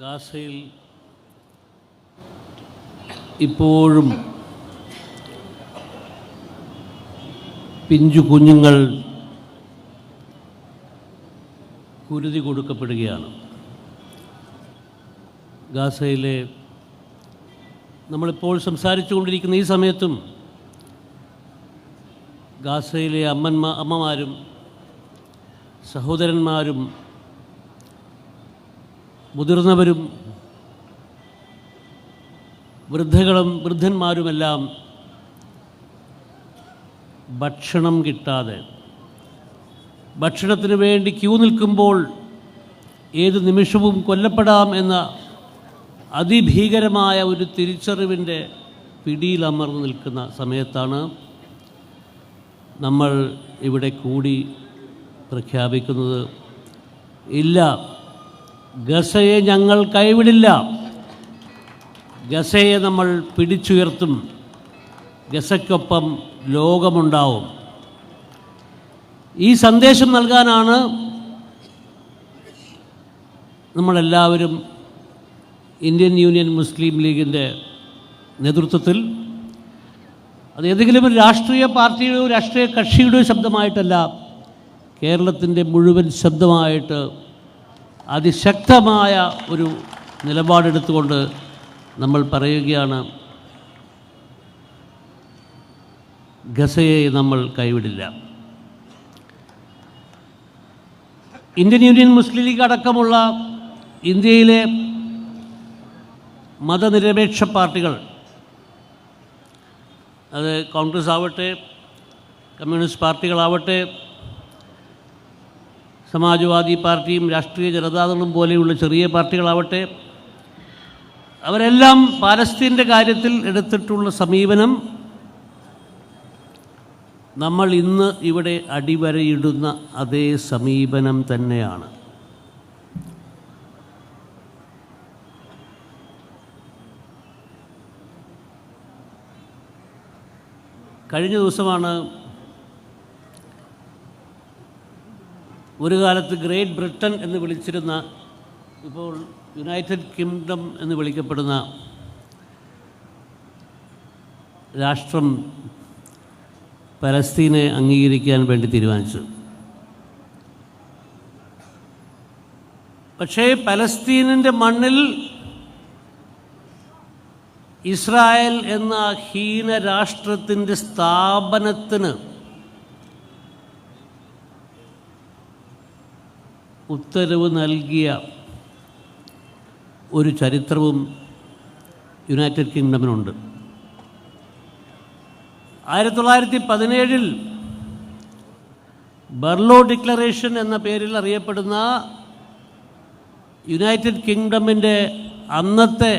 ഗാസയിൽ ഇപ്പോഴും പിഞ്ചു കുഞ്ഞുങ്ങൾ കുരുതി കൊടുക്കപ്പെടുകയാണ്. ഗാസയിലെ നമ്മളിപ്പോൾ സംസാരിച്ചുകൊണ്ടിരിക്കുന്ന ഈ സമയത്തും ഗാസയിലെ അമ്മമാരും സഹോദരന്മാരും മുതിർന്നവരും വൃദ്ധന്മാരുമെല്ലാം ഭക്ഷണം കിട്ടാതെ ഭക്ഷണത്തിന് വേണ്ടി ക്യൂ നിൽക്കുമ്പോൾ ഏത് നിമിഷവും കൊല്ലപ്പെടാം എന്ന അതിഭീകരമായ ഒരു തിരിച്ചറിവിൻ്റെ പിടിയിലമർന്നു നിൽക്കുന്ന സമയത്താണ് നമ്മൾ ഇവിടെ കൂടി പ്രഖ്യാപിക്കുന്നത്, ഇല്ല, ഗസയെ ഞങ്ങൾ കൈവിടില്ല, ഗസയെ നമ്മൾ പിടിച്ചുയർത്തും, ഗസയ്ക്കൊപ്പം ലോകമുണ്ടാവും. ഈ സന്ദേശം നൽകാനാണ് നമ്മളെല്ലാവരും ഇന്ത്യൻ യൂണിയൻ മുസ്ലിം ലീഗിൻ്റെ നേതൃത്വത്തിൽ, അത് ഏതെങ്കിലും ഒരു രാഷ്ട്രീയ പാർട്ടിയുടെയോ രാഷ്ട്രീയ കക്ഷിയുടെയോ ശബ്ദമായിട്ടല്ല, കേരളത്തിൻ്റെ മുഴുവൻ ശബ്ദമായിട്ട് അതിശക്തമായ ഒരു നിലപാടെടുത്തുകൊണ്ട് നമ്മൾ പറയുകയാണ്, ഗസയെ നമ്മൾ കൈവിടില്ല. ഇന്ത്യൻ യൂണിയൻ മുസ്ലിം ലീഗ് അടക്കമുള്ള ഇന്ത്യയിലെ മതനിരപേക്ഷ പാർട്ടികൾ, അത് കോൺഗ്രസ് ആവട്ടെ, കമ്മ്യൂണിസ്റ്റ് പാർട്ടികളാവട്ടെ, സമാജ്വാദി പാർട്ടിയും രാഷ്ട്രീയ ജനതാദളും പോലെയുള്ള ചെറിയ പാർട്ടികളാവട്ടെ, അവരെല്ലാം പാലസ്തീൻ്റെ കാര്യത്തിൽ എടുത്തിട്ടുള്ള സമീപനം നമ്മൾ ഇന്ന് ഇവിടെ അടിവരയിടുന്ന അതേ സമീപനം തന്നെയാണ്. കഴിഞ്ഞ ദിവസമാണ് ഒരു കാലത്ത് ഗ്രേറ്റ് ബ്രിട്ടൻ എന്ന് വിളിച്ചിരുന്ന, ഇപ്പോൾ യുണൈറ്റഡ് കിങ്ഡം എന്ന് വിളിക്കപ്പെടുന്ന രാഷ്ട്രം പലസ്തീനെ അംഗീകരിക്കാൻ വേണ്ടി തീരുമാനിച്ചു. പക്ഷേ പലസ്തീനിൻ്റെ മണ്ണിൽ ഇസ്രായേൽ എന്ന ഹീന രാഷ്ട്രത്തിൻ്റെ സ്ഥാപനത്തിന് ഉത്തരവ് നൽകിയ ഒരു ചരിത്രവും യുണൈറ്റഡ് കിങ്ഡമിനുണ്ട്. 1917 ബർലോ ഡിക്ലറേഷൻ എന്ന പേരിൽ അറിയപ്പെടുന്ന യുണൈറ്റഡ് കിങ്ഡമിൻ്റെ അന്നത്തെ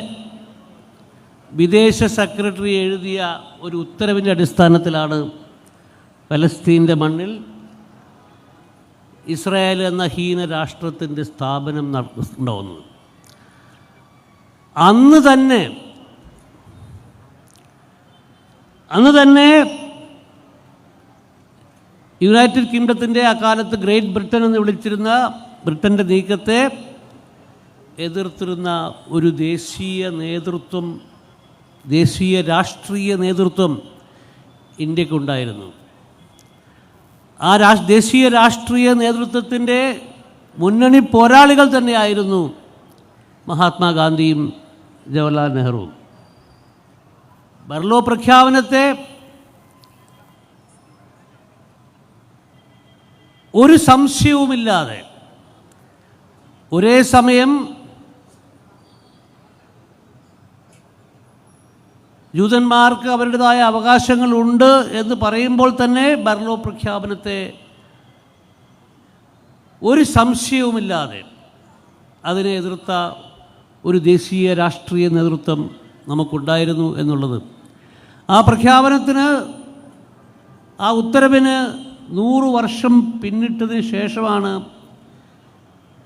വിദേശ സെക്രട്ടറി എഴുതിയ ഒരു ഉത്തരവിൻ്റെ അടിസ്ഥാനത്തിലാണ് പലസ്തീൻ്റെ മണ്ണിൽ ഇസ്രായേൽ എന്ന ഹീന രാഷ്ട്രത്തിൻ്റെ സ്ഥാപനം ഉണ്ടാവുന്നത്. അന്ന് തന്നെ യുണൈറ്റഡ് കിങ്ഡത്തിൻ്റെ അക്കാലത്ത് ഗ്രേറ്റ് ബ്രിട്ടൻ എന്ന് വിളിച്ചിരുന്ന ബ്രിട്ടൻ്റെ നീക്കത്തെ എതിർത്തിരുന്ന ഒരു ദേശീയ രാഷ്ട്രീയ നേതൃത്വം ഇന്ത്യക്കുണ്ടായിരുന്നു. ആ ദേശീയ രാഷ്ട്രീയ നേതൃത്വത്തിൻ്റെ മുന്നണി പോരാളികൾ തന്നെയായിരുന്നു മഹാത്മാഗാന്ധിയും ജവഹർലാൽ നെഹ്റുവും. ബർലോ പ്രഖ്യാപനത്തെ ഒരു സംശയവുമില്ലാതെ ഒരേ സമയം ജൂതന്മാർക്ക് അവരുടേതായ അവകാശങ്ങളുണ്ട് എന്ന് പറയുമ്പോൾ തന്നെ ബർലോ പ്രഖ്യാപനത്തെ ഒരു സംശയവുമില്ലാതെ അതിനെ എതിർത്ത ഒരു ദേശീയ രാഷ്ട്രീയ നേതൃത്വം നമുക്കുണ്ടായിരുന്നു എന്നുള്ളത്, ആ പ്രഖ്യാപനത്തിന്, ആ ഉത്തരവിന് 100 വർഷം പിന്നിട്ടതിന് ശേഷമാണ്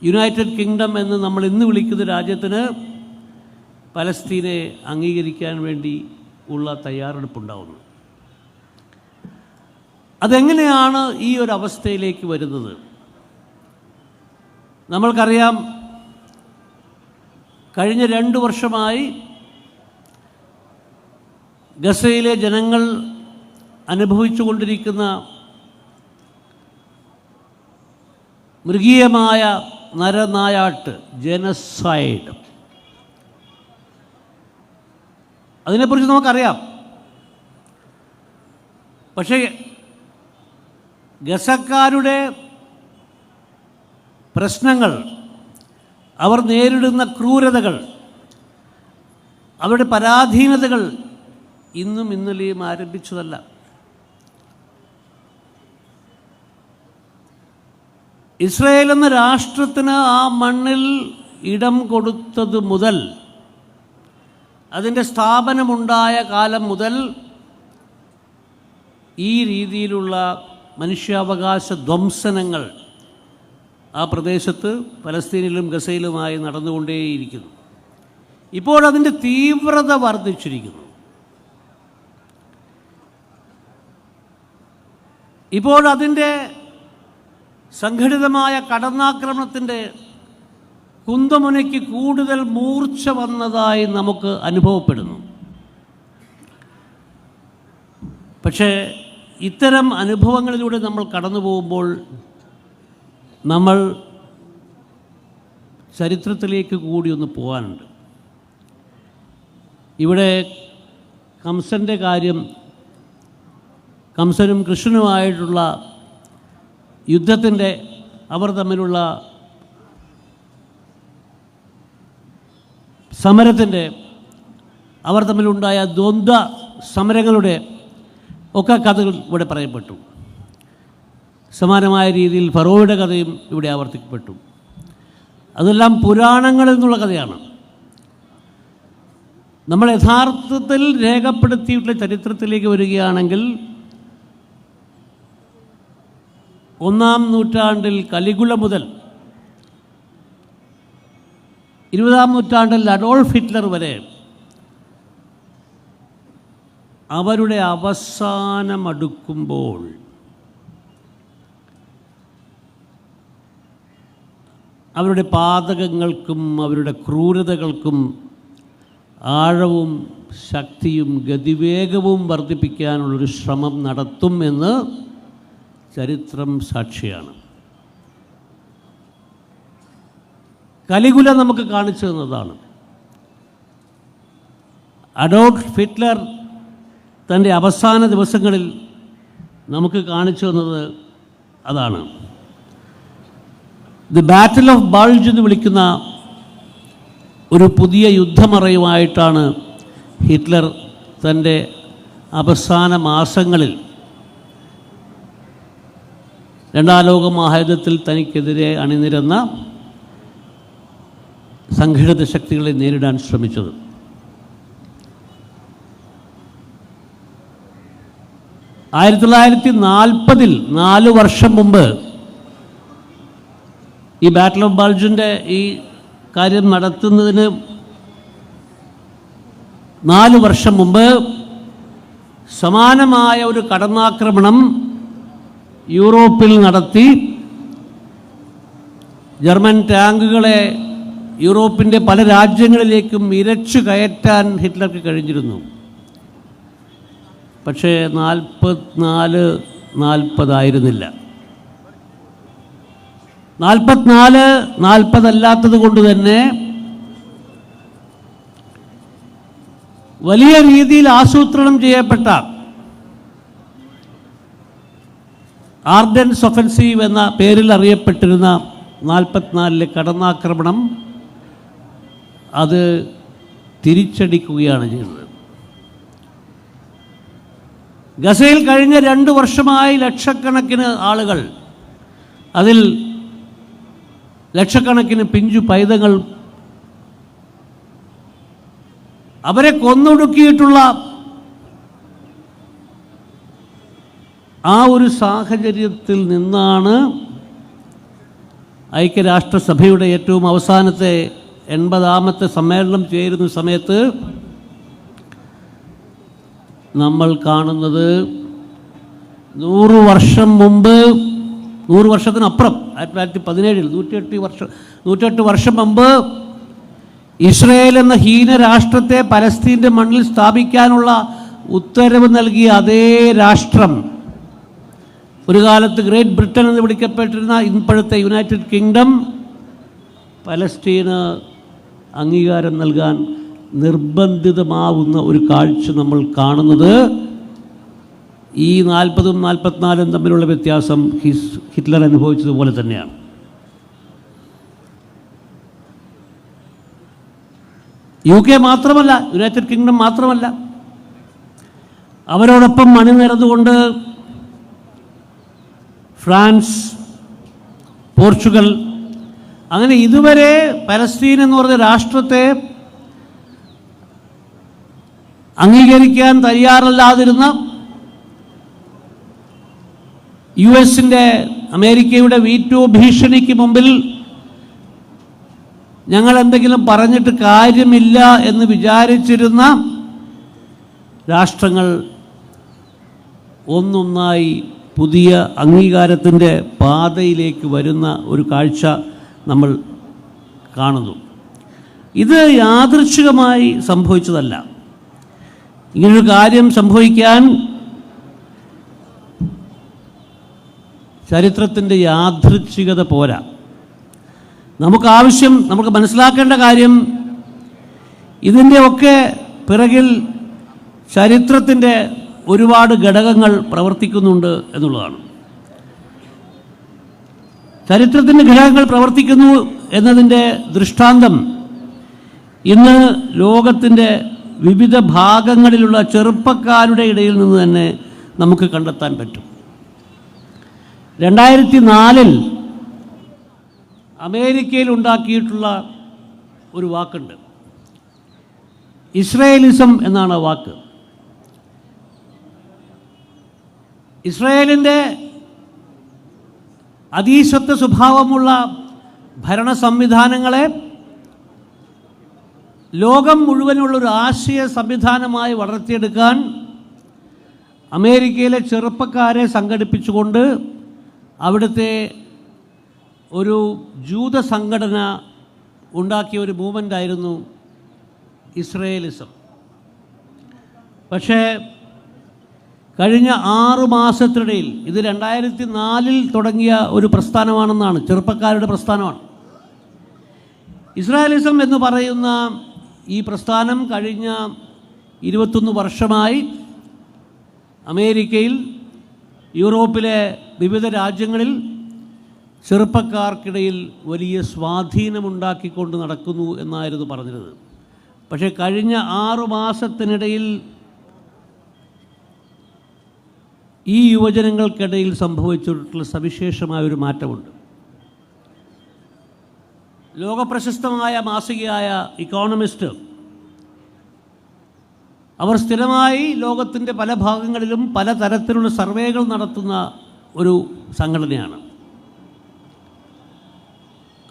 യുണൈറ്റഡ് കിങ്ഡം എന്ന് നമ്മൾ ഇന്ന് വിളിക്കുന്ന രാജ്യത്തിന് പലസ്തീനെ അംഗീകരിക്കാൻ വേണ്ടി ഉള്ള തയ്യാറെടുപ്പുണ്ടാവുന്നത്. അതെങ്ങനെയാണ് ഈ ഒരു അവസ്ഥയിലേക്ക് വരുന്നത്? നമ്മൾക്കറിയാം, കഴിഞ്ഞ 2 വർഷമായി ഗസയിലെ ജനങ്ങൾ അനുഭവിച്ചു കൊണ്ടിരിക്കുന്ന മൃഗീയമായ നരനായാട്ട്, ജനസൈഡ്, അതിനെക്കുറിച്ച് നമുക്കറിയാം. പക്ഷേ ഗസക്കാരുടെ പ്രശ്നങ്ങൾ, അവർ നേരിടുന്ന ക്രൂരതകൾ, അവരുടെ പരാധീനതകൾ ഇന്നും ഇന്നലെയും ആരംഭിച്ചതല്ല. ഇസ്രായേൽ എന്ന രാഷ്ട്രത്തിന് ആ മണ്ണിൽ ഇടം കൊടുത്തത് മുതൽ, അതിൻ്റെ സ്ഥാപനമുണ്ടായ കാലം മുതൽ ഈ രീതിയിലുള്ള മനുഷ്യാവകാശ ധ്വംസനങ്ങൾ ആ പ്രദേശത്ത് പലസ്തീനിലും ഗസയിലുമായി നടന്നുകൊണ്ടേയിരിക്കുന്നു. ഇപ്പോൾ അതിൻ്റെ തീവ്രത വർദ്ധിച്ചിരിക്കുന്നു. ഇപ്പോൾ അതിൻ്റെ സംഘടിതമായ കടന്നാക്രമണത്തിൻ്റെ കുന്തമുനയ്ക്ക് കൂടുതൽ മൂർച്ച വന്നതായി നമുക്ക് അനുഭവപ്പെടുന്നു. പക്ഷേ ഇത്തരം അനുഭവങ്ങളിലൂടെ നമ്മൾ കടന്നു പോകുമ്പോൾ നമ്മൾ ചരിത്രത്തിലേക്ക് കൂടി ഒന്ന് പോകാനുണ്ട്. ഇവിടെ കംസൻ്റെ കാര്യം, കംസനും കൃഷ്ണനുമായിട്ടുള്ള യുദ്ധത്തിൻ്റെ, അവർ തമ്മിലുള്ള സമരത്തിൻ്റെ, അവർ തമ്മിലുണ്ടായ ദ്വന്ദ്വ സമരങ്ങളുടെ ഒക്കെ കഥകൾ ഇവിടെ പറയപ്പെട്ടു. സമാനമായ രീതിയിൽ ഫറോയുടെ കഥയും ഇവിടെ ആവർത്തിക്കപ്പെട്ടു. അതെല്ലാം പുരാണങ്ങളിൽ നിന്നുള്ള കഥയാണ്. നമ്മൾ യഥാർത്ഥത്തിൽ രേഖപ്പെടുത്തിയിട്ടുള്ള ചരിത്രത്തിലേക്ക് വരികയാണെങ്കിൽ 1-ാം നൂറ്റാണ്ടിൽ കലിഗുള മുതൽ 20-ാം നൂറ്റാണ്ടിൽ അഡോൾഫ് ഹിറ്റ്ലർ വരെ അവരുടെ അവസാനമടുക്കുമ്പോൾ അവരുടെ പാതകങ്ങൾക്കും അവരുടെ ക്രൂരതകൾക്കും ആഴവും ശക്തിയും ഗതിവേഗവും വർദ്ധിപ്പിക്കാനുള്ളൊരു ശ്രമം നടത്തും എന്ന് ചരിത്രം സാക്ഷിയാണ്. കലിഗുല നമുക്ക് കാണിച്ചു തന്നതാണ്. അഡോൾഫ് ഹിറ്റ്ലർ തൻ്റെ അവസാന ദിവസങ്ങളിൽ നമുക്ക് കാണിച്ചു തന്നത് അതാണ്. ദി ബാറ്റിൽ ഓഫ് ബൾജ് എന്ന് വിളിക്കുന്ന ഒരു പുതിയ യുദ്ധമറയുമായിട്ടാണ് ഹിറ്റ്ലർ തൻ്റെ അവസാന മാസങ്ങളിൽ 2-ാം ലോക മഹായുദ്ധത്തിൽ തനിക്കെതിരെ അണിനിരന്ന സംഘടിത ശക്തികളെ നേരിടാൻ ശ്രമിച്ചത്. ആയിരത്തി 1940 4 വർഷം മുമ്പ് ഈ ബാറ്റിൽ ഓഫ് ബൾജിൻ്റെ ഈ കാര്യം നടത്തുന്നതിന് 4 വർഷം മുമ്പ് സമാനമായ ഒരു കടന്നാക്രമണം യൂറോപ്പിൽ നടത്തി ജർമ്മൻ ടാങ്കുകളെ യൂറോപ്പിൻ്റെ പല രാജ്യങ്ങളിലേക്കും ഇരച്ചു കയറ്റാൻ ഹിറ്റ്ലർക്ക് കഴിഞ്ഞിരുന്നു. പക്ഷേ 40 ആയിരുന്നില്ല. 40 അല്ലാത്തത് കൊണ്ട് തന്നെ വലിയ രീതിയിൽ ആസൂത്രണം ചെയ്യപ്പെട്ട ആർഡൻസ് ഒഫൻസീവ് എന്ന പേരിൽ അറിയപ്പെട്ടിരുന്ന 44 കടന്നാക്രമണം അത് തിരിച്ചടിക്കുകയാണ് ചെയ്തത്. ഗസയിൽ കഴിഞ്ഞ 2 വർഷമായി ലക്ഷക്കണക്കിന് ആളുകൾ, അതിൽ ലക്ഷക്കണക്കിന് പിഞ്ചു പൈതങ്ങൾ, അവരെ കൊന്നൊടുക്കിയിട്ടുള്ള ആ ഒരു സാഹചര്യത്തിൽ നിന്നാണ് ഐക്യരാഷ്ട്രസഭയുടെ ഏറ്റവും അവസാനത്തെ 80ാമത്തെ സമ്മേളനം ചേരുന്ന സമയത്ത് നമ്മൾ കാണുന്നത് 100 വർഷം മുമ്പ്, 100 വർഷത്തിനപ്പുറം 1917 108 വർഷം മുമ്പ് ഇസ്രയേൽ എന്ന ഹീന രാഷ്ട്രത്തെ പലസ്തീൻ്റെ മണ്ണിൽ സ്ഥാപിക്കാനുള്ള ഉത്തരവ് നൽകിയ അതേ രാഷ്ട്രം, ഒരു കാലത്ത് ഗ്രേറ്റ് ബ്രിട്ടൻ എന്ന് വിളിക്കപ്പെട്ടിരുന്ന ഇപ്പോഴത്തെ യുണൈറ്റഡ് കിങ്ഡം, പലസ്തീന് അംഗീകാരം നൽകാൻ നിർബന്ധിതമാവുന്ന ഒരു കാഴ്ച നമ്മൾ കാണുന്നത് ഈ 40-ഉം 44-ഉം തമ്മിലുള്ള വ്യത്യാസം ഹിറ്റ്ലർ അനുഭവിച്ചതുപോലെ തന്നെയാണ്. UK മാത്രമല്ല, യുണൈറ്റഡ് കിങ്ഡം മാത്രമല്ല, അവരോടൊപ്പം അണിനിരന്നുകൊണ്ട് ഫ്രാൻസ്, പോർച്ചുഗൽ, അങ്ങനെ ഇതുവരെ പലസ്തീൻ എന്ന് പറഞ്ഞ രാഷ്ട്രത്തെ അംഗീകരിക്കാൻ തയ്യാറല്ലാതിരുന്ന US-ൻ്റെ, അമേരിക്കയുടെ വീറ്റോ ഭീഷണിക്ക് മുമ്പിൽ ഞങ്ങൾ എന്തെങ്കിലും പറഞ്ഞിട്ട് കാര്യമില്ല എന്ന് വിചാരിച്ചിരുന്ന രാഷ്ട്രങ്ങൾ ഒന്നൊന്നായി പുതിയ അംഗീകാരത്തിൻ്റെ പാതയിലേക്ക് വരുന്ന ഒരു കാഴ്ച നമ്മൾ കാണുന്നു. ഇത് യാദൃച്ഛികമായി സംഭവിച്ചതല്ല. ഇങ്ങനൊരു കാര്യം സംഭവിക്കാൻ ചരിത്രത്തിൻ്റെ യാദൃച്ഛികത പോരാ. നമുക്ക് മനസ്സിലാക്കേണ്ട കാര്യം, ഇതിൻ്റെയൊക്കെ പിറകിൽ ചരിത്രത്തിൻ്റെ ഒരുപാട് ഘടകങ്ങൾ പ്രവർത്തിക്കുന്നുണ്ട് എന്നുള്ളതാണ്. ചരിത്രത്തിൻ്റെ ഘടകങ്ങൾ പ്രവർത്തിക്കുന്നു എന്നതിൻ്റെ ദൃഷ്ടാന്തം ഇന്ന് ലോകത്തിൻ്റെ വിവിധ ഭാഗങ്ങളിലുള്ള ചെറുപ്പക്കാരുടെ ഇടയിൽ നിന്ന് തന്നെ നമുക്ക് കണ്ടെത്താൻ പറ്റും. 2004 അമേരിക്കയിൽ ഉണ്ടാക്കിയിട്ടുള്ള ഒരു വാക്കുണ്ട്, ഇസ്രായേലിസം എന്നാണ് ആ വാക്ക്. ഇസ്രായേലിൻ്റെ അധീശത്വ സ്വഭാവമുള്ള ഭരണ സംവിധാനങ്ങളെ ലോകം മുഴുവനുള്ളൊരു ആശയ സംവിധാനമായി വളർത്തിയെടുക്കാൻ അമേരിക്കയിലെ ചെറുപ്പക്കാരെ സംഘടിപ്പിച്ചുകൊണ്ട് അവിടുത്തെ ഒരു ജൂത സംഘടന ഉണ്ടാക്കിയ ഒരു മൂവ്മെൻ്റായിരുന്നു ഇസ്രായേലിസം. പക്ഷേ കഴിഞ്ഞ 6 മാസത്തിനിടയിൽ, ഇത് 2004 തുടങ്ങിയ ഒരു പ്രസ്ഥാനമാണെന്നാണ്, ചെറുപ്പക്കാരുടെ പ്രസ്ഥാനമാണ്. ഇസ്രായേലിസം എന്ന് പറയുന്ന ഈ പ്രസ്ഥാനം കഴിഞ്ഞ 21 വർഷമായി അമേരിക്കയിൽ, യൂറോപ്പിലെ വിവിധ രാജ്യങ്ങളിൽ ചെറുപ്പക്കാർക്കിടയിൽ വലിയ സ്വാധീനമുണ്ടാക്കിക്കൊണ്ട് നടക്കുന്നു എന്നായിരുന്നു പറഞ്ഞിരുന്നത്. പക്ഷേ കഴിഞ്ഞ 6 മാസത്തിനിടയിൽ ഈ യുവജനങ്ങൾക്കിടയിൽ സംഭവിച്ചിട്ടുള്ള സവിശേഷമായൊരു മാറ്റമുണ്ട്. ലോകപ്രശസ്തമായ മാസികയായ ഇക്കോണമിസ്റ്റ്, അവർ സ്ഥിരമായി ലോകത്തിൻ്റെ പല ഭാഗങ്ങളിലും പല തരത്തിലുള്ള സർവേകൾ നടത്തുന്ന ഒരു സംഘടനയാണ്.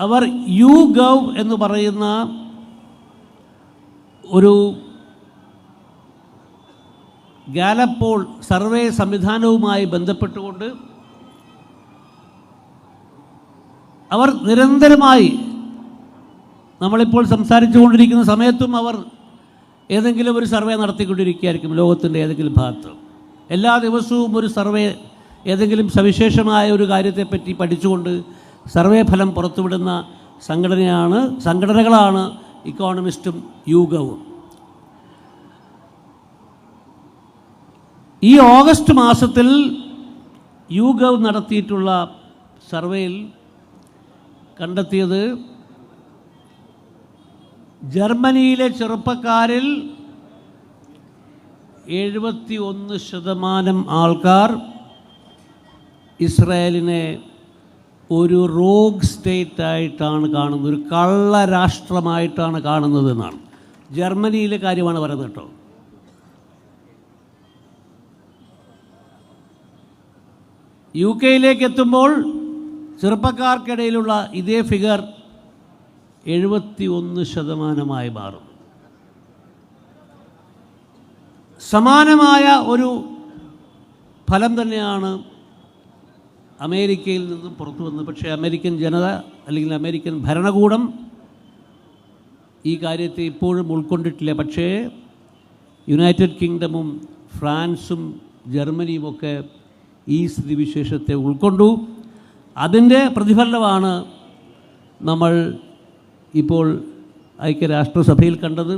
അവർ YouGov എന്ന് പറയുന്ന ഒരു ഗാലപ്പോൾ സർവേ സംവിധാനവുമായി ബന്ധപ്പെട്ടുകൊണ്ട് അവർ നിരന്തരമായി, നമ്മളിപ്പോൾ സംസാരിച്ചുകൊണ്ടിരിക്കുന്ന സമയത്തും അവർ ഏതെങ്കിലും ഒരു സർവേ നടത്തിക്കൊണ്ടിരിക്കുകയായിരിക്കും ലോകത്തിൻ്റെ ഏതെങ്കിലും ഭാഗത്ത്. എല്ലാ ദിവസവും ഒരു സർവേ, ഏതെങ്കിലും സവിശേഷമായ ഒരു കാര്യത്തെപ്പറ്റി പഠിച്ചുകൊണ്ട് സർവേ ഫലം പുറത്തുവിടുന്ന സംഘടനകളാണ് ഇക്കോണമിസ്റ്റും YouGovഉം. ഈ ഓഗസ്റ്റ് മാസത്തിൽ YouGov നടത്തിയിട്ടുള്ള സർവേയിൽ കണ്ടെത്തിയത്, ജർമ്മനിയിലെ ചെറുപ്പക്കാരിൽ 71% ആൾക്കാർ ഇസ്രായേലിനെ ഒരു റോഗ് സ്റ്റേറ്റായിട്ടാണ് കാണുന്നത്, ഒരു കള്ള രാഷ്ട്രമായിട്ടാണ് കാണുന്നത് എന്നാണ്. ജർമ്മനിയിലെ കാര്യമാണ് പറയുന്നത് കേട്ടോ. UK-യിലേക്ക് എത്തുമ്പോൾ ചെറുപ്പക്കാർക്കിടയിലുള്ള ഇതേ ഫിഗർ 71% മാറും. സമാനമായ ഒരു ഫലം തന്നെയാണ് അമേരിക്കയിൽ നിന്നും പുറത്തു വന്നത്. പക്ഷേ അമേരിക്കൻ ജനത അല്ലെങ്കിൽ അമേരിക്കൻ ഭരണകൂടം ഈ കാര്യത്തെ ഇപ്പോഴും ഉൾക്കൊണ്ടിട്ടില്ല. പക്ഷേ യുണൈറ്റഡ് കിങ്ഡമും ഫ്രാൻസും ജർമ്മനിയുമൊക്കെ ഈ സ്ഥിതിവിശേഷത്തെ ഉൾക്കൊണ്ടു. അതിൻ്റെ പ്രതിഫലനമാണ് നമ്മൾ ഇപ്പോൾ ഐക്യരാഷ്ട്രസഭയിൽ കണ്ടത്.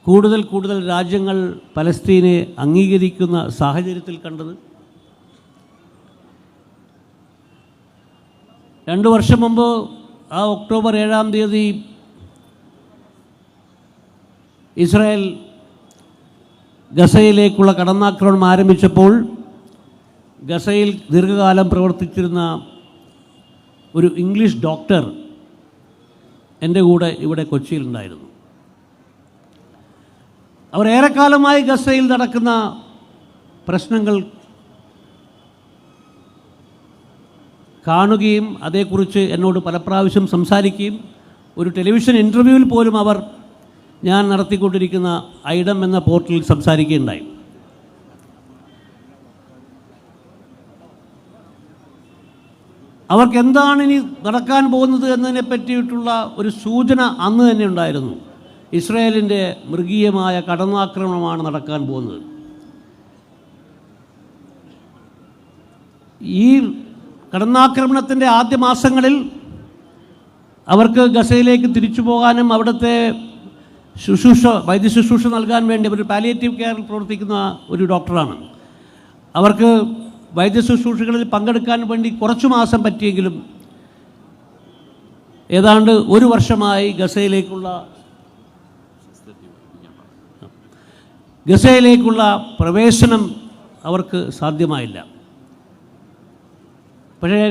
കൂടുതൽ കൂടുതൽ രാജ്യങ്ങൾ പലസ്തീനെ അംഗീകരിക്കുന്ന സാഹചര്യത്തിൽ കണ്ടത്. 2 വർഷം മുമ്പ് ആ ഒക്ടോബർ 7-ാം തീയതി ഇസ്രായേൽ ഗസയിലേക്കുള്ള കടന്നാക്രമണം ആരംഭിച്ചപ്പോൾ ഗസയിൽ ദീർഘകാലം പ്രവർത്തിച്ചിരുന്ന ഒരു ഇംഗ്ലീഷ് ഡോക്ടർ എൻ്റെ കൂടെ ഇവിടെ കൊച്ചിയിലുണ്ടായിരുന്നു. അവർ ഏറെക്കാലമായി ഗസയിൽ നടക്കുന്ന പ്രശ്നങ്ങൾ കാണുകയും അതേക്കുറിച്ച് എന്നോട് പല പ്രാവശ്യം സംസാരിക്കുകയും ഒരു ടെലിവിഷൻ ഇൻ്റർവ്യൂവിൽ പോലും അവർ ഞാൻ നടത്തിക്കൊണ്ടിരിക്കുന്ന ഐഡം എന്ന പോർട്ടലിൽ സംസാരിക്കുകയുണ്ടായി. അവർക്ക് എന്താണ് ഇനി നടക്കാൻ പോകുന്നത് എന്നതിനെ പറ്റിയിട്ടുള്ള ഒരു സൂചന അന്ന് തന്നെ ഉണ്ടായിരുന്നു. ഇസ്രായേലിൻ്റെ മൃഗീയമായ കടന്നാക്രമണമാണ് നടക്കാൻ പോകുന്നത്. ഈ കടന്നാക്രമണത്തിൻ്റെ ആദ്യ മാസങ്ങളിൽ അവർക്ക് ഗസയിലേക്ക് തിരിച്ചു പോകാനും അവിടുത്തെ വൈദ്യശുശ്രൂഷ നൽകാൻ വേണ്ടി ഒരു പാലിയേറ്റീവ് കെയറിൽ പ്രവർത്തിക്കുന്ന ഒരു ഡോക്ടറാണ്. അവർക്ക് വൈദ്യശുശ്രൂഷകളിൽ പങ്കെടുക്കാൻ വേണ്ടി കുറച്ചു മാസം പറ്റിയെങ്കിലും ഏതാണ്ട് 1 വർഷമായി ഗസയിലേക്കുള്ള പ്രവേശനം അവർക്ക് സാധ്യമായില്ല. പക്ഷേ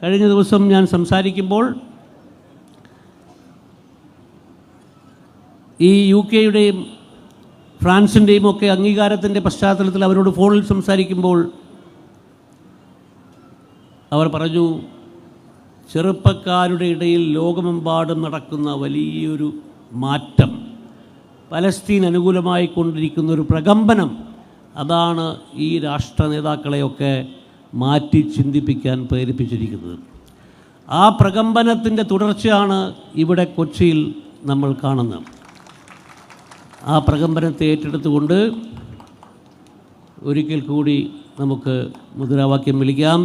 കഴിഞ്ഞ ദിവസം ഞാൻ സംസാരിക്കുമ്പോൾ ഈ UK-യുടെയും ഫ്രാൻസിൻ്റെയും ഒക്കെ അംഗീകാരത്തിൻ്റെ പശ്ചാത്തലത്തിൽ അവരോട് ഫോണിൽ സംസാരിക്കുമ്പോൾ അവർ പറഞ്ഞു, ചെറുപ്പക്കാരുടെ ഇടയിൽ ലോകമെമ്പാടും നടക്കുന്ന വലിയൊരു മാറ്റം, പലസ്തീൻ അനുകൂലമായി കൊണ്ടിരിക്കുന്ന ഒരു പ്രകമ്പനം, അതാണ് ഈ രാഷ്ട്ര നേതാക്കളെയൊക്കെ മാറ്റി ചിന്തിപ്പിക്കാൻ പ്രേരിപ്പിച്ചിരിക്കുന്നത്. ആ പ്രകമ്പനത്തിൻ്റെ തുടർച്ചയാണ് ഇവിടെ കൊച്ചിയിൽ നമ്മൾ കാണുന്നത്. ആ പ്രകമ്പനത്തെ ഏറ്റെടുത്തുകൊണ്ട് ഒരിക്കൽ കൂടി നമുക്ക് മുദ്രാവാക്യം വിളിക്കാം.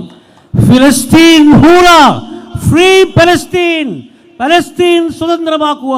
Philistine ഹൂറ, free Palestine, Palestine സ്വതന്ത്രമാക്കുക.